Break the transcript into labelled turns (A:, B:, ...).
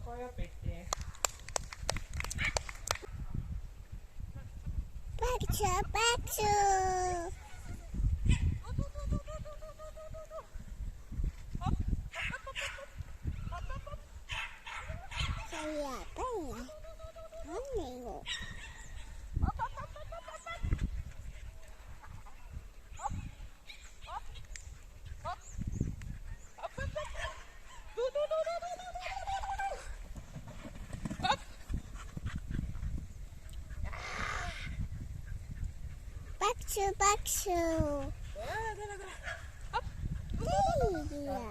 A: Koyo petti.
B: Bakso, bakso. Saya apa ya? Aneh kok. Bakso, bakso.
A: Tara, tara, tara.
B: Hei dia.